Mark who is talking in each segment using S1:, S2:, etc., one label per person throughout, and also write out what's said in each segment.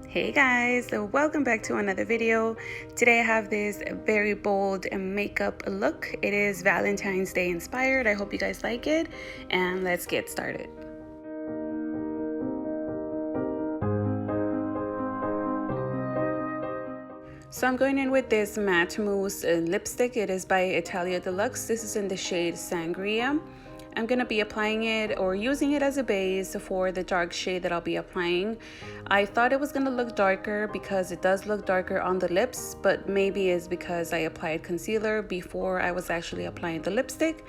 S1: Hey guys, so welcome back to another video. Today I have this very bold makeup look. It is Valentine's Day inspired. I hope you guys like it, and let's get started. So I'm going in with this matte mousse lipstick. It is by Italia Deluxe. This is in the shade Sangria. I'm going to be applying it or using it as a base for the dark shade that I'll be applying. I thought it was going to look darker because it does look darker on the lips, but maybe it's because I applied concealer before I was actually applying the lipstick.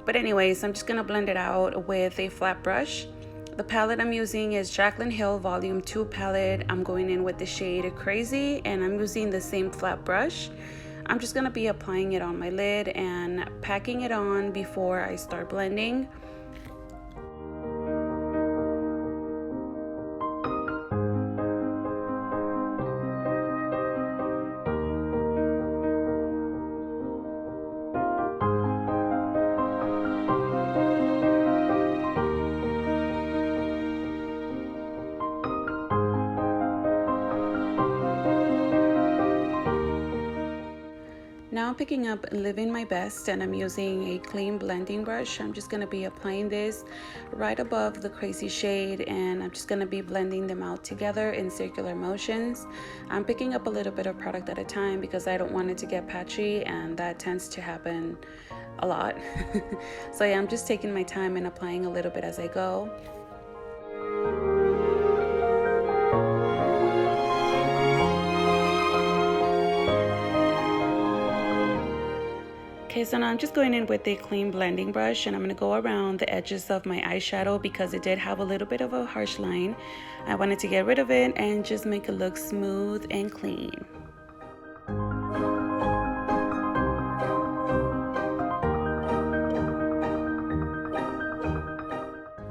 S1: But anyways, I'm just going to blend it out with a flat brush. The palette I'm using is Jaclyn Hill Volume 2 palette. I'm going in with the shade Crazy, and I'm using the same flat brush. I'm just going to be applying it on my lid and packing it on before I start blending. Now I'm picking up Living My Best, and I'm using a clean blending brush. I'm just going to be applying this right above the Crazy shade, and I'm just going to be blending them out together in circular motions. I'm picking up a little bit of product at a time because I don't want it to get patchy, and that tends to happen a lot. So yeah, I'm just taking my time and applying a little bit as I go. Okay, so now I'm just going in with a clean blending brush, and I'm going to go around the edges of my eyeshadow because it did have a little bit of a harsh line. I wanted to get rid of it and just make it look smooth and clean.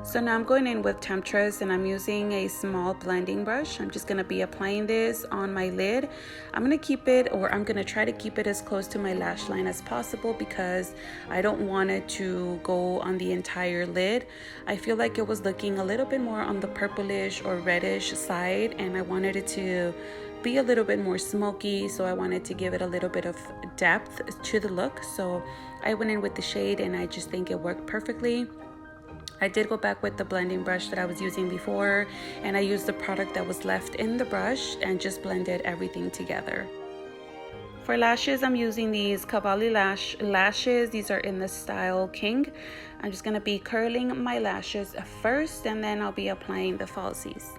S1: So now I'm going in with Temptress, and I'm using a small blending brush. I'm just going to be applying this on my lid. I'm going to keep it, or I'm going to try to keep it as close to my lash line as possible because I don't want it to go on the entire lid. I feel like it was looking a little bit more on the purplish or reddish side, and I wanted it to be a little bit more smoky, so I wanted to give it a little bit of depth to the look. So I went in with the shade, and I just think it worked perfectly. I did go back with the blending brush that I was using before, and I used the product that was left in the brush and just blended everything together. For lashes, I'm using these Cavalli lashes. These are in the style King. I'm just going to be curling my lashes first, and then I'll be applying the falsies.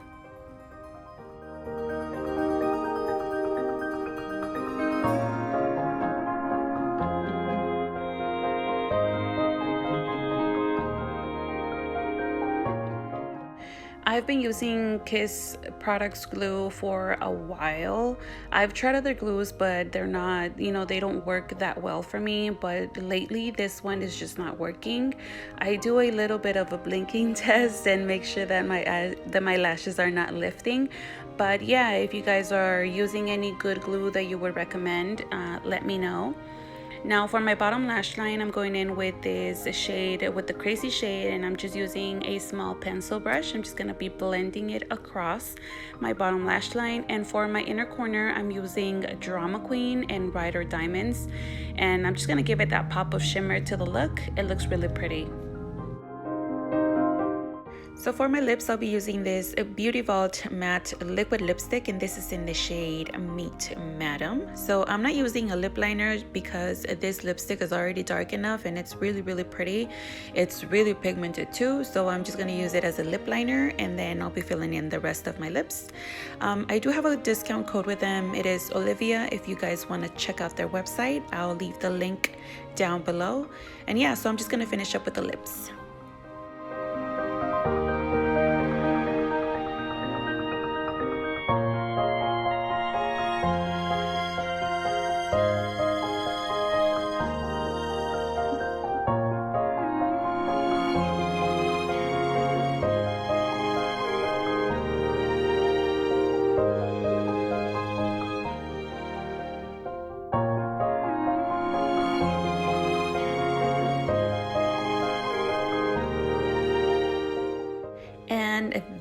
S1: I've been using Kiss Products glue for a while. I've tried other glues, but they're not, they don't work that well for me. But lately, this one is just not working. I do a little bit of a blinking test and make sure that my lashes are not lifting. But yeah, if you guys are using any good glue that you would recommend, let me know. Now for my bottom lash line, I'm going in with this shade, with the Crazy shade, and I'm just using a small pencil brush. I'm just going to be blending it across my bottom lash line. And for my inner corner, I'm using Drama Queen and Rider Diamonds. And I'm just going to give it that pop of shimmer to the look. It looks really pretty. So for my lips, I'll be using this Beauty Vault matte liquid lipstick, and this is in the shade Meet Madam. So I'm not using a lip liner because this lipstick is already dark enough, and it's really, really pretty. It's really pigmented too, so I'm just going to use it as a lip liner, and then I'll be filling in the rest of my lips. I do have a discount code with them. It is Olivia. If you guys want to check out their website, I'll leave the link down below. And yeah, so I'm just going to finish up with the lips.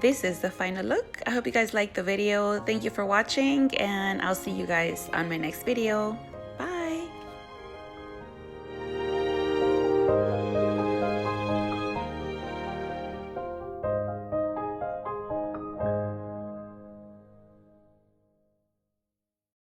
S1: this is the final look. I hope you guys liked the video. Thank you for watching, and I'll see you guys on my next video.